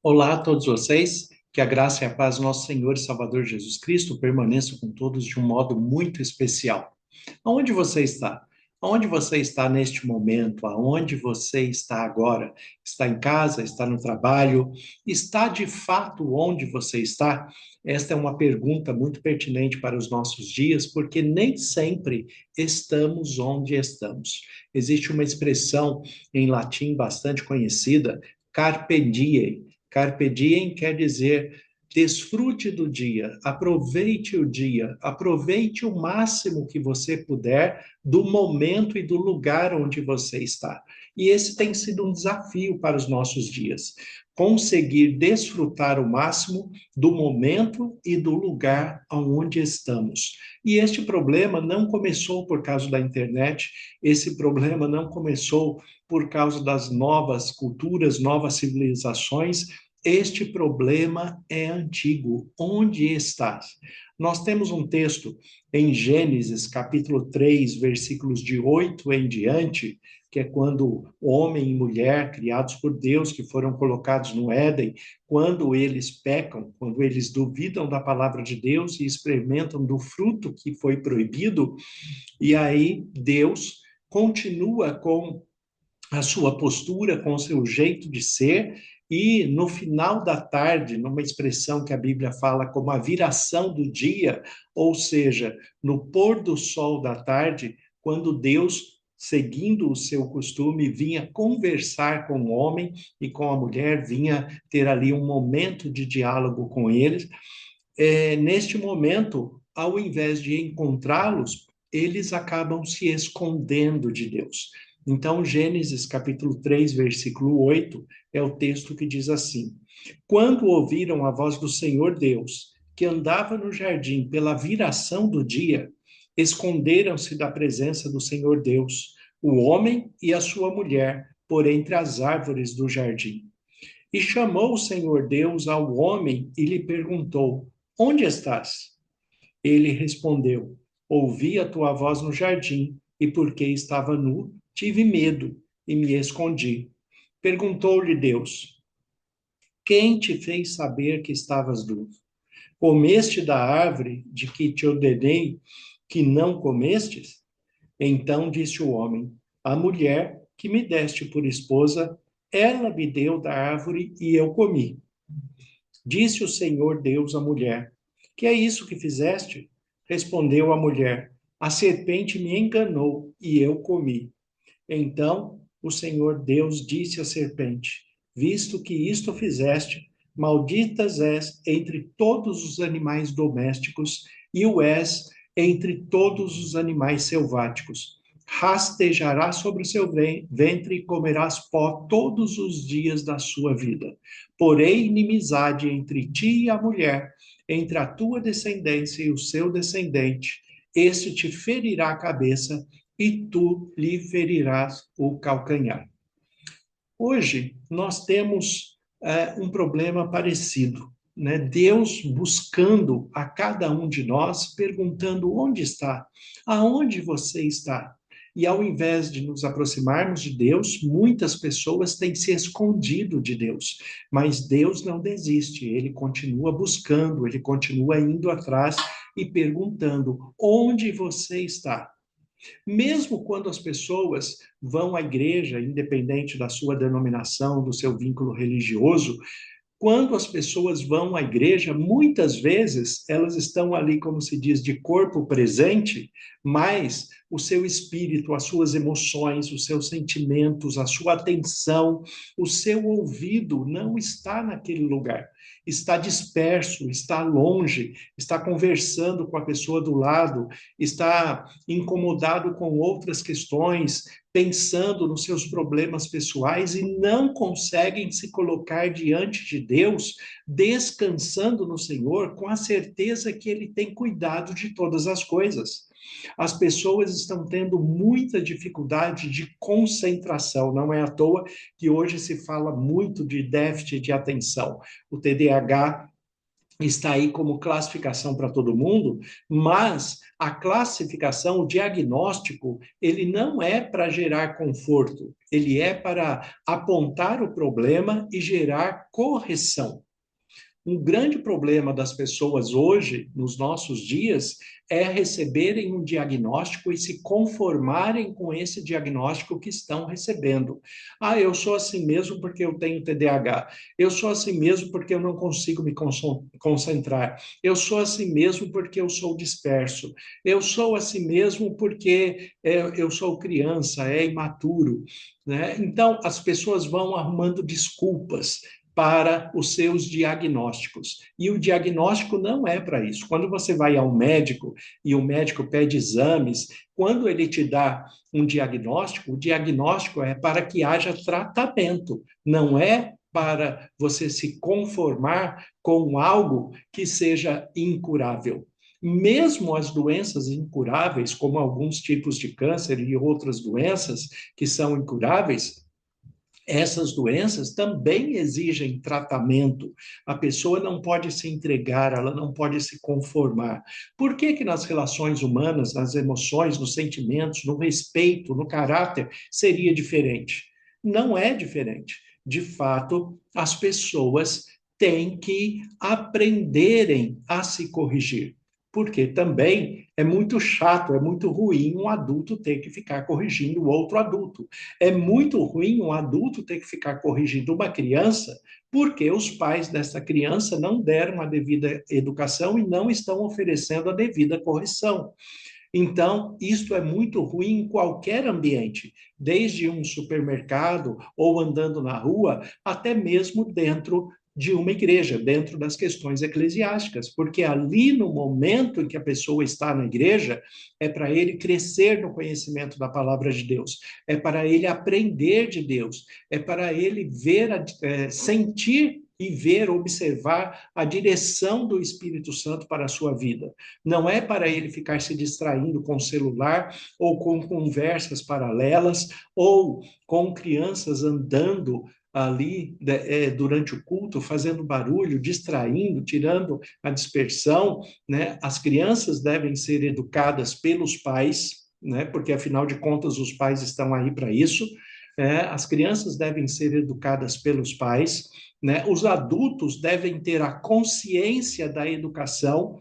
Olá a todos vocês, que a graça e a paz do nosso Senhor e Salvador Jesus Cristo permaneçam com todos de um modo muito especial. Aonde você está? Aonde você está neste momento? Aonde você está agora? Está em casa? Está no trabalho? Está de fato onde você está? Esta é uma pergunta muito pertinente para os nossos dias, porque nem sempre estamos onde estamos. Existe uma expressão em latim bastante conhecida, carpe diem. Carpe diem quer dizer desfrute do dia, aproveite o máximo que você puder do momento e do lugar onde você está. E esse tem sido um desafio para os nossos dias. Conseguir desfrutar o máximo do momento e do lugar onde estamos. E este problema não começou por causa da internet, esse problema não começou por causa das novas culturas, novas civilizações. Este problema é antigo. Onde estás? Nós temos um texto em Gênesis, capítulo 3, versículos de 8 em diante, que é quando homem e mulher, criados por Deus, que foram colocados no Éden, quando eles pecam, quando eles duvidam da palavra de Deus e experimentam do fruto que foi proibido, e aí Deus continua com a sua postura, com o seu jeito de ser, e no final da tarde, numa expressão que a Bíblia fala como a viração do dia, ou seja, no pôr do sol da tarde, quando Deus, seguindo o seu costume, vinha conversar com o homem e com a mulher, vinha ter ali um momento de diálogo com eles. Neste momento, ao invés de encontrá-los, eles acabam se escondendo de Deus. Então, Gênesis capítulo 3, versículo 8, é o texto que diz assim: Quando ouviram a voz do Senhor Deus, que andava no jardim pela viração do dia, esconderam-se da presença do Senhor Deus, o homem e a sua mulher, por entre as árvores do jardim. E chamou o Senhor Deus ao homem e lhe perguntou: Onde estás? Ele respondeu: Ouvi a tua voz no jardim, e porque estava nu, tive medo e me escondi. Perguntou-lhe Deus: Quem te fez saber que estavas nu? Comeste da árvore de que te ordenei que não comestes? Então disse o homem: A mulher que me deste por esposa, ela me deu da árvore e eu comi. Disse o Senhor Deus à mulher: Que é isso que fizeste? Respondeu a mulher: A serpente me enganou e eu comi. Então o Senhor Deus disse à serpente: Visto que isto fizeste, malditas és entre todos os animais domésticos e o és entre todos os animais selváticos. Rastejarás sobre o seu ventre e comerás pó todos os dias da sua vida. Porém, inimizade entre ti e a mulher, entre a tua descendência e o seu descendente. Este te ferirá a cabeça e tu lhe ferirás o calcanhar. Hoje, nós temos um problema parecido, né? Deus buscando a cada um de nós, perguntando onde está, aonde você está. E ao invés de nos aproximarmos de Deus, muitas pessoas têm se escondido de Deus, mas Deus não desiste, ele continua buscando, ele continua indo atrás e perguntando: onde você está? Mesmo quando as pessoas vão à igreja, independente da sua denominação, do seu vínculo religioso, quando as pessoas vão à igreja, muitas vezes elas estão ali, como se diz, de corpo presente, mas o seu espírito, as suas emoções, os seus sentimentos, a sua atenção, o seu ouvido não está naquele lugar. Está disperso, está longe, está conversando com a pessoa do lado, está incomodado com outras questões, pensando nos seus problemas pessoais e não conseguem se colocar diante de Deus, descansando no Senhor, com a certeza que Ele tem cuidado de todas as coisas. As pessoas estão tendo muita dificuldade de concentração, não é à toa que hoje se fala muito de déficit de atenção. O TDAH está aí como classificação para todo mundo, mas a classificação, o diagnóstico, ele não é para gerar conforto, ele é para apontar o problema e gerar correção. Um grande problema das pessoas hoje, nos nossos dias, é receberem um diagnóstico e se conformarem com esse diagnóstico que estão recebendo. Ah, eu sou assim mesmo porque eu tenho TDAH. Eu sou assim mesmo porque eu não consigo me concentrar. Eu sou assim mesmo porque eu sou disperso. Eu sou assim mesmo porque eu sou criança, é imaturo. Né? Então, as pessoas vão arrumando desculpas para os seus diagnósticos. E o diagnóstico não é para isso. Quando você vai ao médico e o médico pede exames, quando ele te dá um diagnóstico, o diagnóstico é para que haja tratamento, não é para você se conformar com algo que seja incurável. Mesmo as doenças incuráveis, como alguns tipos de câncer e outras doenças que são incuráveis, essas doenças também exigem tratamento. A pessoa não pode se entregar, ela não pode se conformar. Por que que nas relações humanas, nas emoções, nos sentimentos, no respeito, no caráter, seria diferente? Não é diferente. De fato, as pessoas têm que aprenderem a se corrigir. Porque também é muito chato, é muito ruim um adulto ter que ficar corrigindo o outro adulto. É muito ruim um adulto ter que ficar corrigindo uma criança porque os pais dessa criança não deram a devida educação e não estão oferecendo a devida correção. Então, isto é muito ruim em qualquer ambiente, desde um supermercado ou andando na rua, até mesmo dentro de uma igreja, dentro das questões eclesiásticas, porque ali no momento em que a pessoa está na igreja, é para ele crescer no conhecimento da palavra de Deus, é para ele aprender de Deus, é para ele ver, sentir e ver, observar a direção do Espírito Santo para a sua vida. Não é para ele ficar se distraindo com o celular ou com conversas paralelas ou com crianças andando ali durante o culto, fazendo barulho, distraindo, tirando a dispersão, né? As crianças devem ser educadas pelos pais, né? Porque afinal de contas os pais estão aí para isso. As crianças devem ser educadas pelos pais, né? Os adultos devem ter a consciência da educação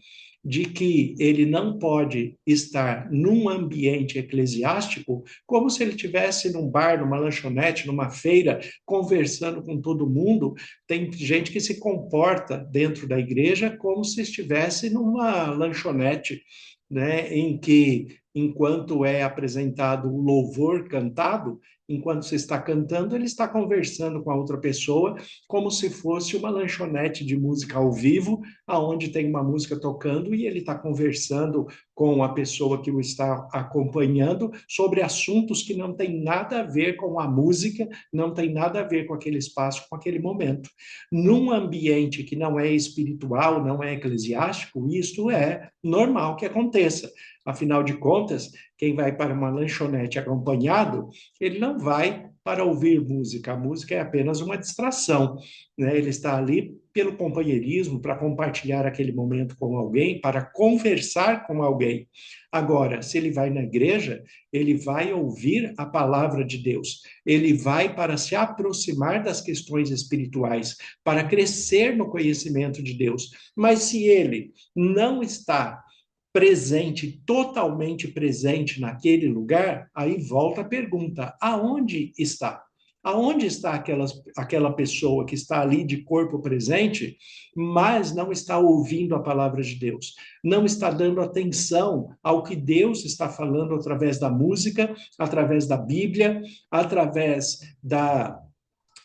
de que ele não pode estar num ambiente eclesiástico como se ele estivesse num bar, numa lanchonete, numa feira, conversando com todo mundo. Tem gente que se comporta dentro da igreja como se estivesse numa lanchonete, né, em que, enquanto é apresentado o louvor cantado, enquanto você está cantando, ele está conversando com a outra pessoa, como se fosse uma lanchonete de música ao vivo, aonde tem uma música tocando e ele está conversando com a pessoa que o está acompanhando sobre assuntos que não tem nada a ver com a música, não tem nada a ver com aquele espaço, com aquele momento. Num ambiente que não é espiritual, não é eclesiástico, isso é normal que aconteça. Afinal de contas, quem vai para uma lanchonete acompanhado, ele não vai para ouvir música. A música é apenas uma distração, né? Ele está ali pelo companheirismo, para compartilhar aquele momento com alguém, para conversar com alguém. Agora, se ele vai na igreja, ele vai ouvir a palavra de Deus, ele vai para se aproximar das questões espirituais, para crescer no conhecimento de Deus. Mas se ele não está presente, totalmente presente naquele lugar, aí volta a pergunta: aonde está? Aonde está aquela pessoa que está ali de corpo presente, mas não está ouvindo a palavra de Deus, não está dando atenção ao que Deus está falando através da música, através da Bíblia, através da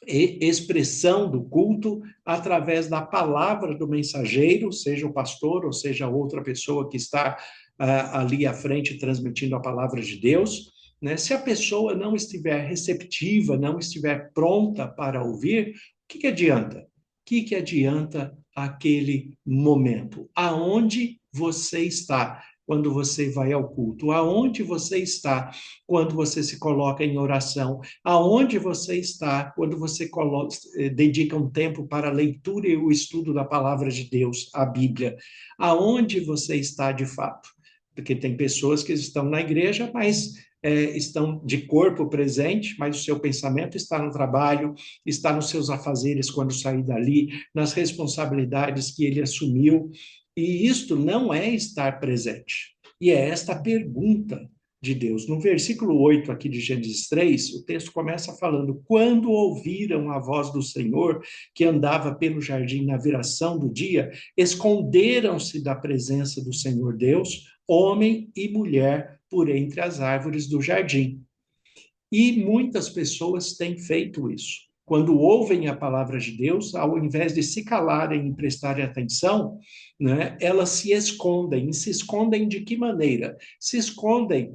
expressão do culto, através da palavra do mensageiro, seja o pastor ou seja outra pessoa que está ali à frente transmitindo a palavra de Deus. Né? Se a pessoa não estiver receptiva, não estiver pronta para ouvir, o que adianta? O que adianta aquele momento? Aonde você está? quando você vai ao culto? Aonde você está quando você se coloca em oração? Aonde você está quando você dedica um tempo para a leitura e o estudo da palavra de Deus, a Bíblia? Aonde você está de fato? Porque tem pessoas que estão na igreja, mas estão de corpo presente, mas o seu pensamento está no trabalho, está nos seus afazeres quando sair dali, nas responsabilidades que ele assumiu. E isto não é estar presente. E é esta a pergunta de Deus. No versículo 8 aqui de Gênesis 3, o texto começa falando: quando ouviram a voz do Senhor, que andava pelo jardim na viração do dia, esconderam-se da presença do Senhor Deus, homem e mulher, por entre as árvores do jardim. E muitas pessoas têm feito isso. Quando ouvem a palavra de Deus, ao invés de se calarem e prestarem atenção, né, elas se escondem. E se escondem de que maneira? Se escondem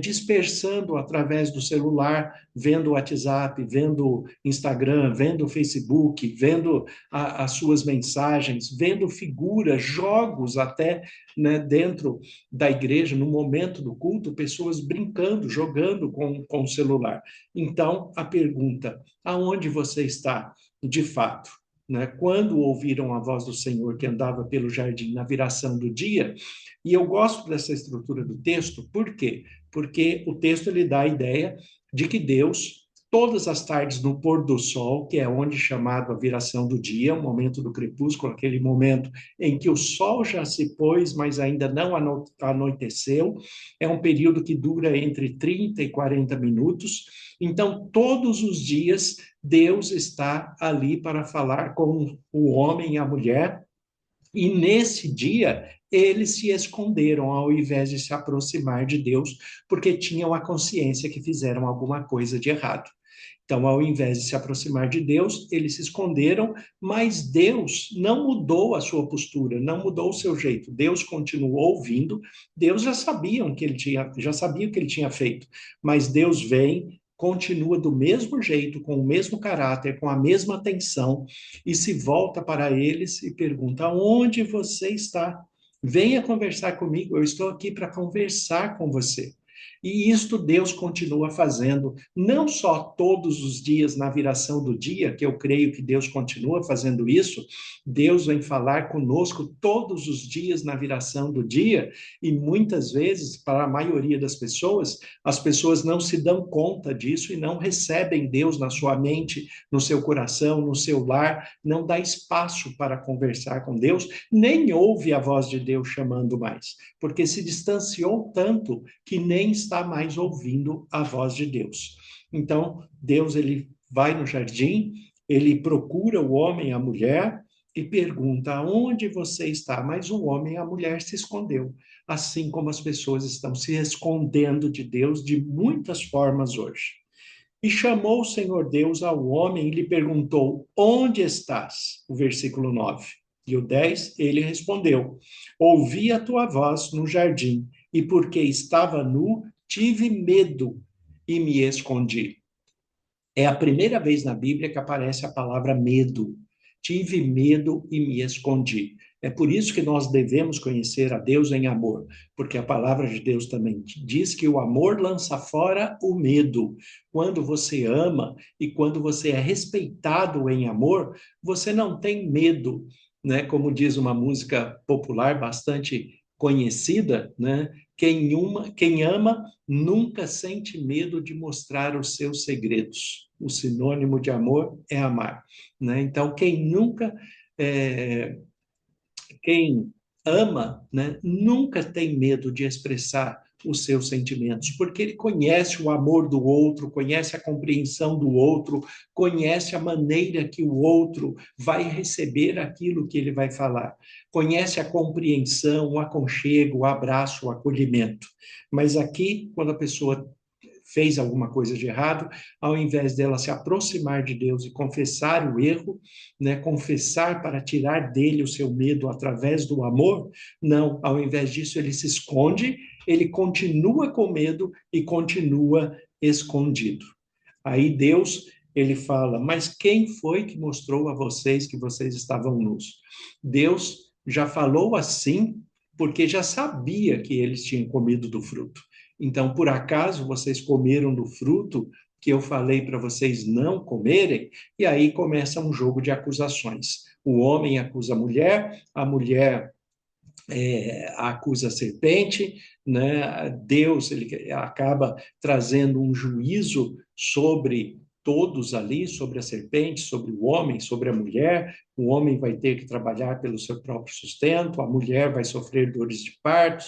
dispersando através do celular, vendo o WhatsApp, vendo Instagram, vendo Facebook, vendo as suas mensagens, vendo figuras, jogos até, né, dentro da igreja, no momento do culto, pessoas brincando, jogando com o celular. Então, a pergunta: aonde você está de fato? Né? Quando ouviram a voz do Senhor que andava pelo jardim na viração do dia, e eu gosto dessa estrutura do texto, por quê? Porque o texto ele dá a ideia de que Deus, todas as tardes no pôr do sol, que é onde chamado a viração do dia, o momento do crepúsculo, aquele momento em que o sol já se pôs, mas ainda não anoiteceu, é um período que dura entre 30 e 40 minutos. Então, todos os dias, Deus está ali para falar com o homem e a mulher, e nesse dia, eles se esconderam ao invés de se aproximar de Deus, porque tinham a consciência que fizeram alguma coisa de errado. Então, ao invés de se aproximar de Deus, eles se esconderam, mas Deus não mudou a sua postura, não mudou o seu jeito. Deus continuou ouvindo, Deus já sabia o que ele tinha feito, mas Deus vem, continua do mesmo jeito, com o mesmo caráter, com a mesma atenção, e se volta para eles e pergunta: onde você está? Venha conversar comigo, eu estou aqui para conversar com você. E isto Deus continua fazendo, não só todos os dias na viração do dia, que eu creio que Deus continua fazendo isso, Deus vem falar conosco todos os dias na viração do dia, e muitas vezes, para a maioria das pessoas, as pessoas não se dão conta disso e não recebem Deus na sua mente, no seu coração, no seu lar, não dá espaço para conversar com Deus, nem ouve a voz de Deus chamando mais, porque se distanciou tanto que nem está mais ouvindo a voz de Deus. Então, Deus ele vai no jardim, ele procura o homem e a mulher e pergunta: onde você está? Mas o homem e a mulher se escondeu, assim como as pessoas estão se escondendo de Deus de muitas formas hoje. E chamou o Senhor Deus ao homem e lhe perguntou: onde estás? O versículo 9. E o 10, ele respondeu: ouvi a tua voz no jardim, e porque estava nu, tive medo e me escondi. É a primeira vez na Bíblia que aparece a palavra medo. Tive medo e me escondi. É por isso que nós devemos conhecer a Deus em amor, porque a palavra de Deus também diz que o amor lança fora o medo. Quando você ama e quando você é respeitado em amor, você não tem medo, né? Como diz uma música popular bastante conhecida, né? Quem ama nunca sente medo de mostrar os seus segredos. O sinônimo de amor é amar, né? Então, é, quem ama, né, nunca tem medo de expressar os seus sentimentos, porque ele conhece o amor do outro, conhece a compreensão do outro, conhece a maneira que o outro vai receber aquilo que ele vai falar, conhece a compreensão, o aconchego, o abraço, o acolhimento. Mas aqui, quando a pessoa fez alguma coisa de errado, ao invés dela se aproximar de Deus e confessar o erro, né, confessar para tirar dele o seu medo através do amor, não, ao invés disso ele se esconde, ele continua com medo e continua escondido. Aí Deus, ele fala: mas quem foi que mostrou a vocês que vocês estavam nus? Deus já falou assim porque já sabia que eles tinham comido do fruto. Então, por acaso vocês comeram do fruto que eu falei para vocês não comerem? E aí começa um jogo de acusações. O homem acusa a mulher acusa a serpente, né? Deus ele acaba trazendo um juízo sobre todos ali, sobre a serpente, sobre o homem, sobre a mulher. O homem vai ter que trabalhar pelo seu próprio sustento, a mulher vai sofrer dores de parto,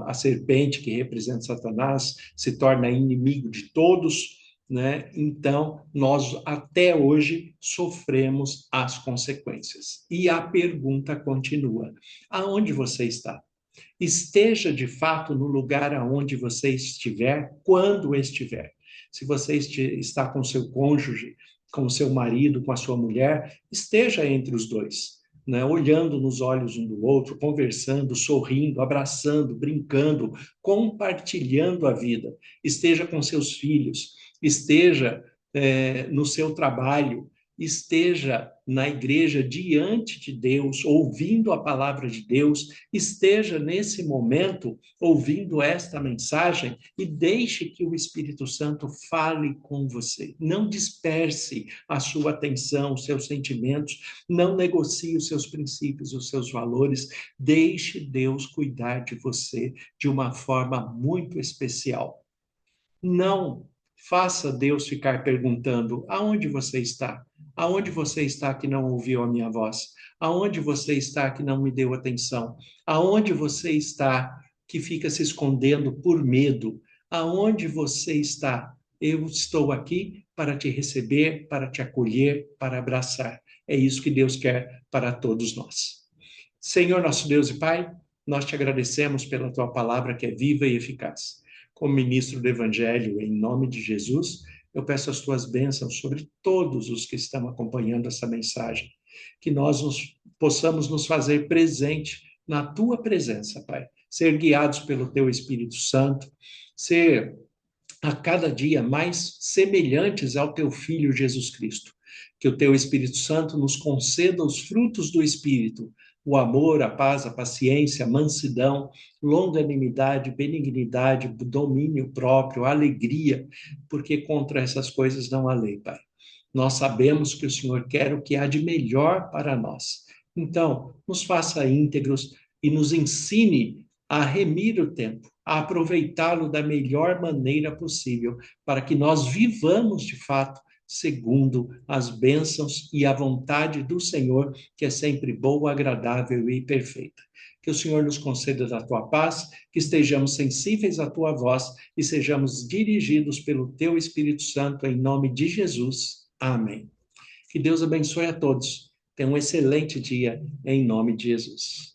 a serpente, que representa Satanás, se torna inimigo de todos, né? Então, nós até hoje sofremos as consequências. E a pergunta continua: aonde você está? Esteja de fato no lugar aonde você estiver, quando estiver. Se você está com seu cônjuge, com seu marido, com a sua mulher, esteja entre os dois, né? Olhando nos olhos um do outro, conversando, sorrindo, abraçando, brincando, compartilhando a vida. Esteja com seus filhos, esteja no seu trabalho, esteja na igreja diante de Deus, ouvindo a palavra de Deus, esteja nesse momento ouvindo esta mensagem e deixe que o Espírito Santo fale com você. Não disperse a sua atenção, os seus sentimentos, não negocie os seus princípios, os seus valores. Deixe Deus cuidar de você de uma forma muito especial. Não faça Deus ficar perguntando: aonde você está? Aonde você está que não ouviu a minha voz? Aonde você está que não me deu atenção? Aonde você está que fica se escondendo por medo? Aonde você está? Eu estou aqui para te receber, para te acolher, para abraçar. É isso que Deus quer para todos nós. Senhor, nosso Deus e Pai, nós te agradecemos pela tua palavra que é viva e eficaz. Como ministro do Evangelho, em nome de Jesus, eu peço as tuas bênçãos sobre todos os que estão acompanhando essa mensagem, que nós possamos nos fazer presente na tua presença, Pai, ser guiados pelo teu Espírito Santo, ser a cada dia mais semelhantes ao teu Filho Jesus Cristo. Que o teu Espírito Santo nos conceda os frutos do Espírito, o amor, a paz, a paciência, a mansidão, longanimidade, benignidade, domínio próprio, alegria, porque contra essas coisas não há lei, Pai. Nós sabemos que o Senhor quer o que há de melhor para nós. Então, nos faça íntegros e nos ensine a remir o tempo, a aproveitá-lo da melhor maneira possível, para que nós vivamos de fato segundo as bênçãos e a vontade do Senhor, que é sempre boa, agradável e perfeita. Que o Senhor nos conceda da tua paz, que estejamos sensíveis à tua voz e sejamos dirigidos pelo teu Espírito Santo, em nome de Jesus. Amém. Que Deus abençoe a todos. Tenha um excelente dia, em nome de Jesus.